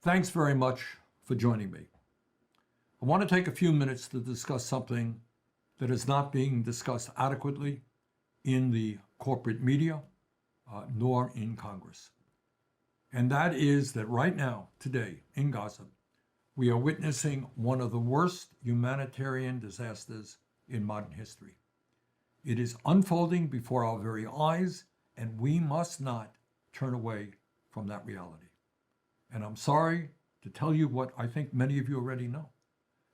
Thanks very much for joining me. I want to take a few minutes to discuss something that is not being discussed adequately in the corporate media, nor in Congress. And that is that right now, today, in Gaza, we are witnessing one of the worst humanitarian disasters in modern history. It is unfolding before our very eyes, and we must not turn away from that reality. And I'm sorry to tell you what I think many of you already know,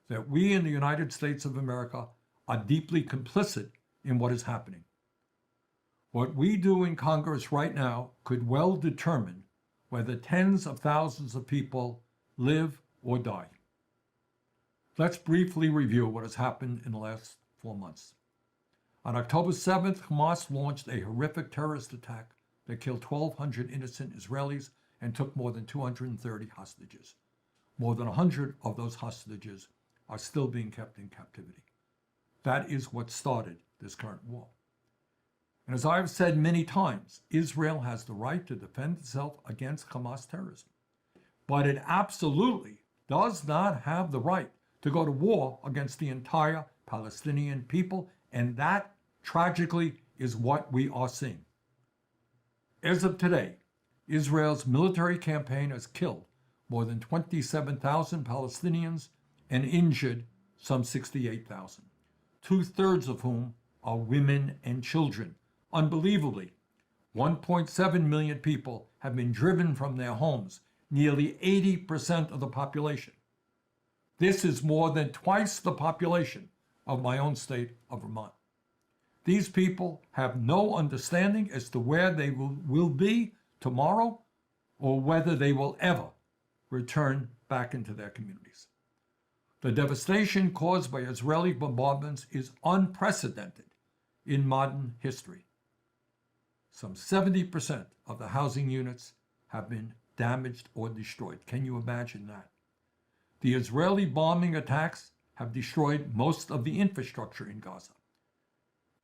that we in the United States of America are deeply complicit in what is happening. What we do in Congress right now could well determine whether tens of thousands of people live or die. Let's briefly review what has happened in the last 4 months. On October 7th, Hamas launched a horrific terrorist attack that killed 1,200 innocent Israelis and took more than 230 hostages. More than 100 of those hostages are still being kept in captivity. That is what started this current war. And as I've said many times, Israel has the right to defend itself against Hamas terrorism. But it absolutely does not have the right to go to war against the entire Palestinian people, and that, tragically, is what we are seeing. As of today, Israel's military campaign has killed more than 27,000 Palestinians and injured some 68,000, two-thirds of whom are women and children. Unbelievably, 1.7 million people have been driven from their homes, nearly 80% of the population. This is more than twice the population of my own state of Vermont. These people have no understanding as to where they will be tomorrow or whether they will ever return back into their communities. The devastation caused by Israeli bombardments is unprecedented in modern history. Some 70% of the housing units have been damaged or destroyed. Can you imagine that? The Israeli bombing attacks have destroyed most of the infrastructure in Gaza.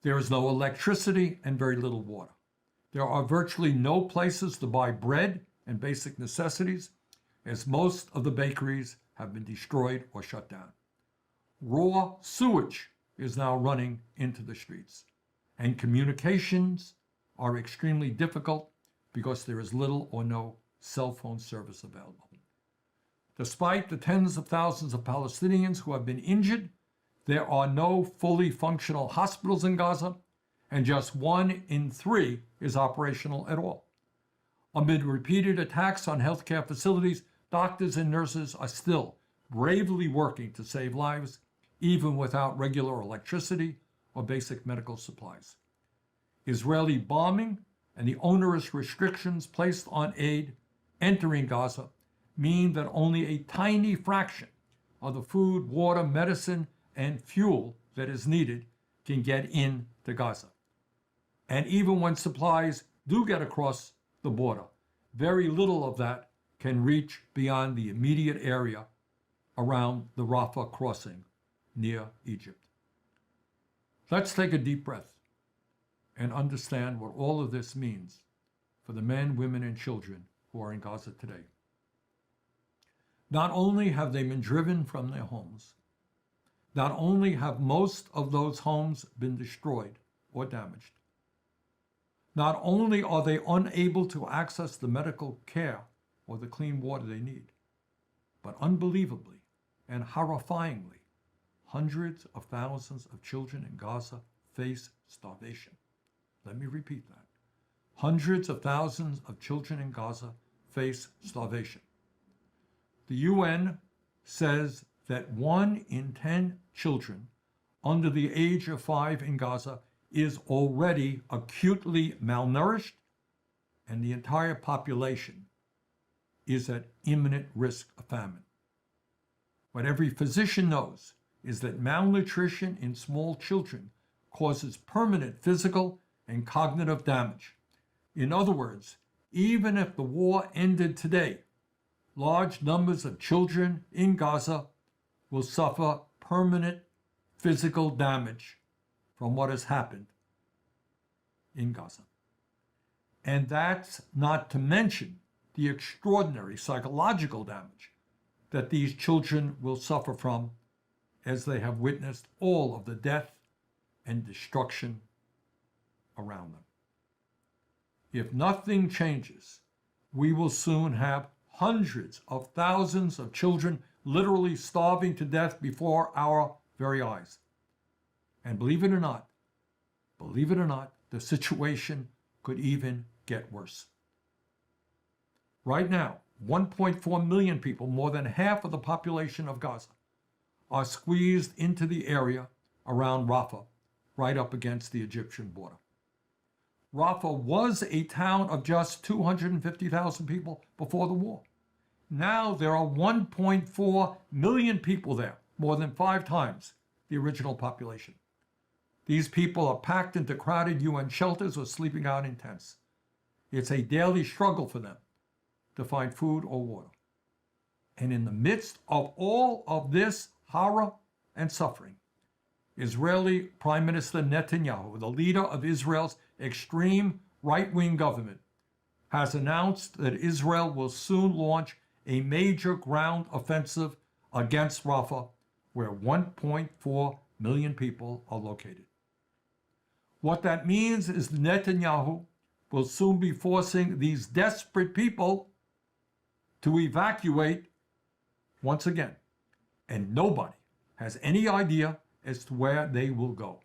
There is no electricity and very little water. There are virtually no places to buy bread and basic necessities, as most of the bakeries have been destroyed or shut down. Raw sewage is now running into the streets, and communications are extremely difficult because there is little or no cell phone service available. Despite the tens of thousands of Palestinians who have been injured, there are no fully functional hospitals in Gaza, and just 1 in 3 is operational at all. Amid repeated attacks on healthcare facilities, doctors and nurses are still bravely working to save lives, even without regular electricity or basic medical supplies. Israeli bombing and the onerous restrictions placed on aid entering Gaza mean that only a tiny fraction of the food, water, medicine, and fuel that is needed can get into Gaza. And even when supplies do get across the border, very little of that can reach beyond the immediate area around the Rafah crossing near Egypt. Let's take a deep breath and understand what all of this means for the men, women, and children who are in Gaza today. Not only have they been driven from their homes, not only have most of those homes been destroyed or damaged, not only are they unable to access the medical care or the clean water they need, but unbelievably and horrifyingly, hundreds of thousands of children in Gaza face starvation. Let me repeat that. Hundreds of thousands of children in Gaza face starvation. The UN says that 1 in 10 children under the age of 5 in Gaza is already acutely malnourished, and the entire population is at imminent risk of famine. What every physician knows is that malnutrition in small children causes permanent physical and cognitive damage. In other words, even if the war ended today, large numbers of children in Gaza will suffer permanent physical damage from what has happened in Gaza. And that's not to mention the extraordinary psychological damage that these children will suffer from as they have witnessed all of the death and destruction around them. If nothing changes, we will soon have hundreds of thousands of children literally starving to death before our very eyes. And believe it or not, the situation could even get worse. Right now, 1.4 million people, more than half of the population of Gaza, are squeezed into the area around Rafah, right up against the Egyptian border. Rafah was a town of just 250,000 people before the war. Now there are 1.4 million people there, more than 5 times the original population. These people are packed into crowded UN shelters or sleeping out in tents. It's a daily struggle for them to find food or water. And in the midst of all of this horror and suffering, Israeli Prime Minister Netanyahu, the leader of Israel's extreme right-wing government, has announced that Israel will soon launch a major ground offensive against Rafah, where 1.4 million people are located. What that means is Netanyahu will soon be forcing these desperate people to evacuate once again, and nobody has any idea as to where they will go.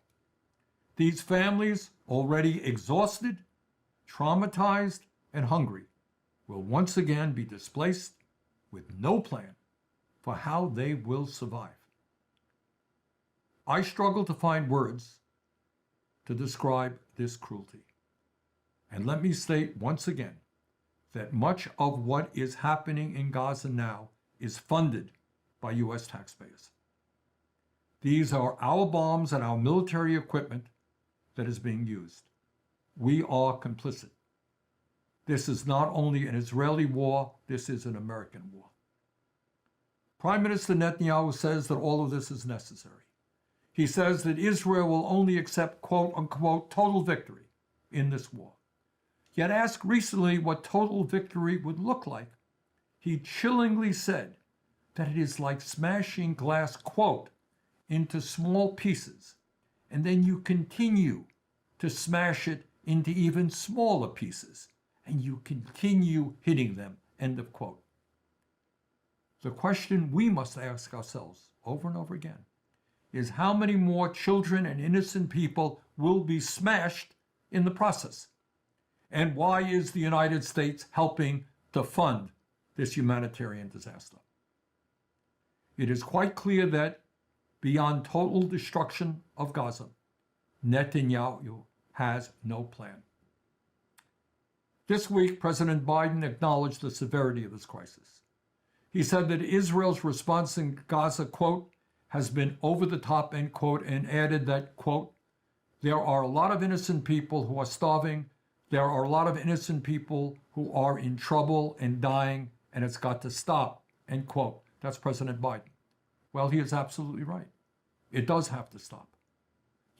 These families, already exhausted, traumatized, and hungry, will once again be displaced with no plan for how they will survive. I struggle to find words to describe this cruelty. And let me state once again that much of what is happening in Gaza now is funded by U.S. taxpayers. These are our bombs and our military equipment that is being used. We are complicit. This is not only an Israeli war, this is an American war. Prime Minister Netanyahu says that all of this is necessary. He says that Israel will only accept, quote unquote, total victory in this war. Yet asked recently what total victory would look like, he chillingly said that it is like smashing glass, quote, into small pieces, and then you continue to smash it into even smaller pieces, and you continue hitting them, end of quote. The question we must ask ourselves over and over again is how many more children and innocent people will be smashed in the process? And why is the United States helping to fund this humanitarian disaster? It is quite clear that beyond total destruction of Gaza, Netanyahu has no plan. This week, President Biden acknowledged the severity of this crisis. He said that Israel's response in Gaza, quote, has been over the top, end quote, and added that, quote, there are a lot of innocent people who are starving. There are a lot of innocent people who are in trouble and dying, and it's got to stop, end quote. That's President Biden. Well, he is absolutely right. It does have to stop.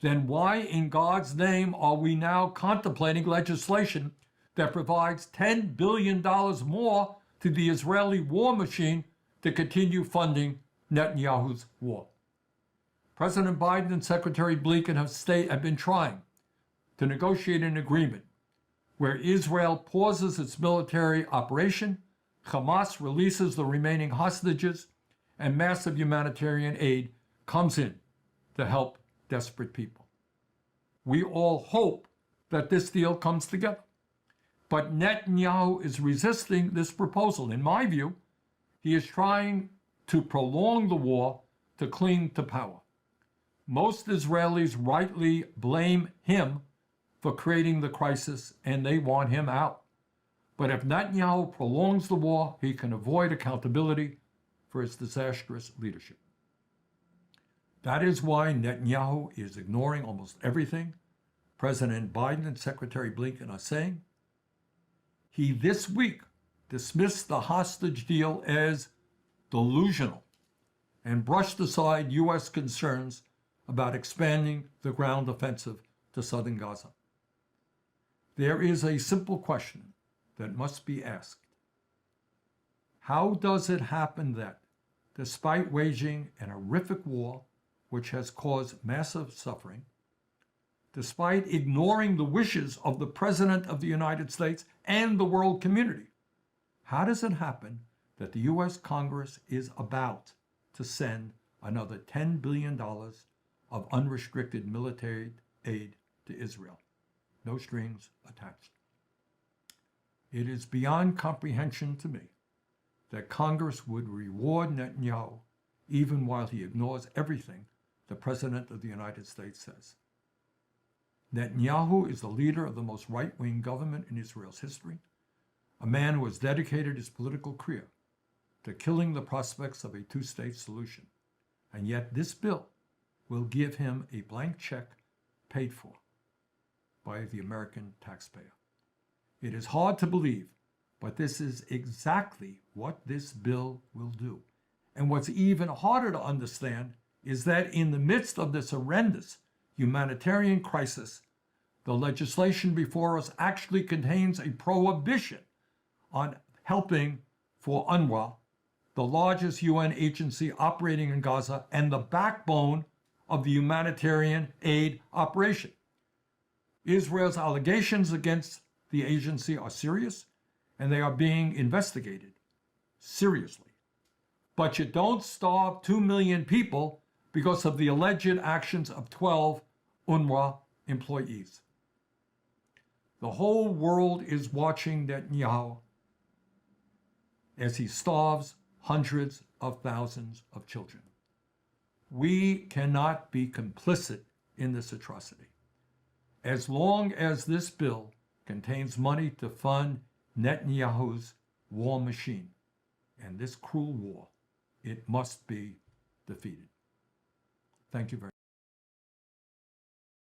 Then why in God's name are we now contemplating legislation that provides $10 billion more to the Israeli war machine to continue funding Netanyahu's war? President Biden and Secretary Blinken have been trying to negotiate an agreement where Israel pauses its military operation, Hamas releases the remaining hostages, and massive humanitarian aid comes in to help desperate people. We all hope that this deal comes together. But Netanyahu is resisting this proposal. In my view, he is trying to prolong the war to cling to power. Most Israelis rightly blame him for creating the crisis, and they want him out. But if Netanyahu prolongs the war, he can avoid accountability for his disastrous leadership. That is why Netanyahu is ignoring almost everything President Biden and Secretary Blinken are saying. He this week dismissed the hostage deal as delusional and brushed aside U.S. concerns about expanding the ground offensive to southern Gaza. There is a simple question that must be asked. How does it happen that, despite waging an horrific war which has caused massive suffering, despite ignoring the wishes of the President of the United States and the world community, how does it happen that the U.S. Congress is about to send another $10 billion of unrestricted military aid to Israel? No strings attached. It is beyond comprehension to me that Congress would reward Netanyahu even while he ignores everything the President of the United States says. Netanyahu is the leader of the most right-wing government in Israel's history, a man who has dedicated his political career to killing the prospects of a two-state solution. And yet this bill will give him a blank check paid for by the American taxpayer. It is hard to believe, but this is exactly what this bill will do. And what's even harder to understand is that in the midst of this horrendous humanitarian crisis, the legislation before us actually contains a prohibition on helping for UNRWA, the largest UN agency operating in Gaza and the backbone of the humanitarian aid operation. Israel's allegations against the agency are serious, and they are being investigated seriously. But you don't starve 2 million people because of the alleged actions of 12 UNRWA employees. The whole world is watching Netanyahu as he starves hundreds of thousands of children. We cannot be complicit in this atrocity. As long as this bill contains money to fund Netanyahu's war machine and this cruel war, it must be defeated. Thank you very much.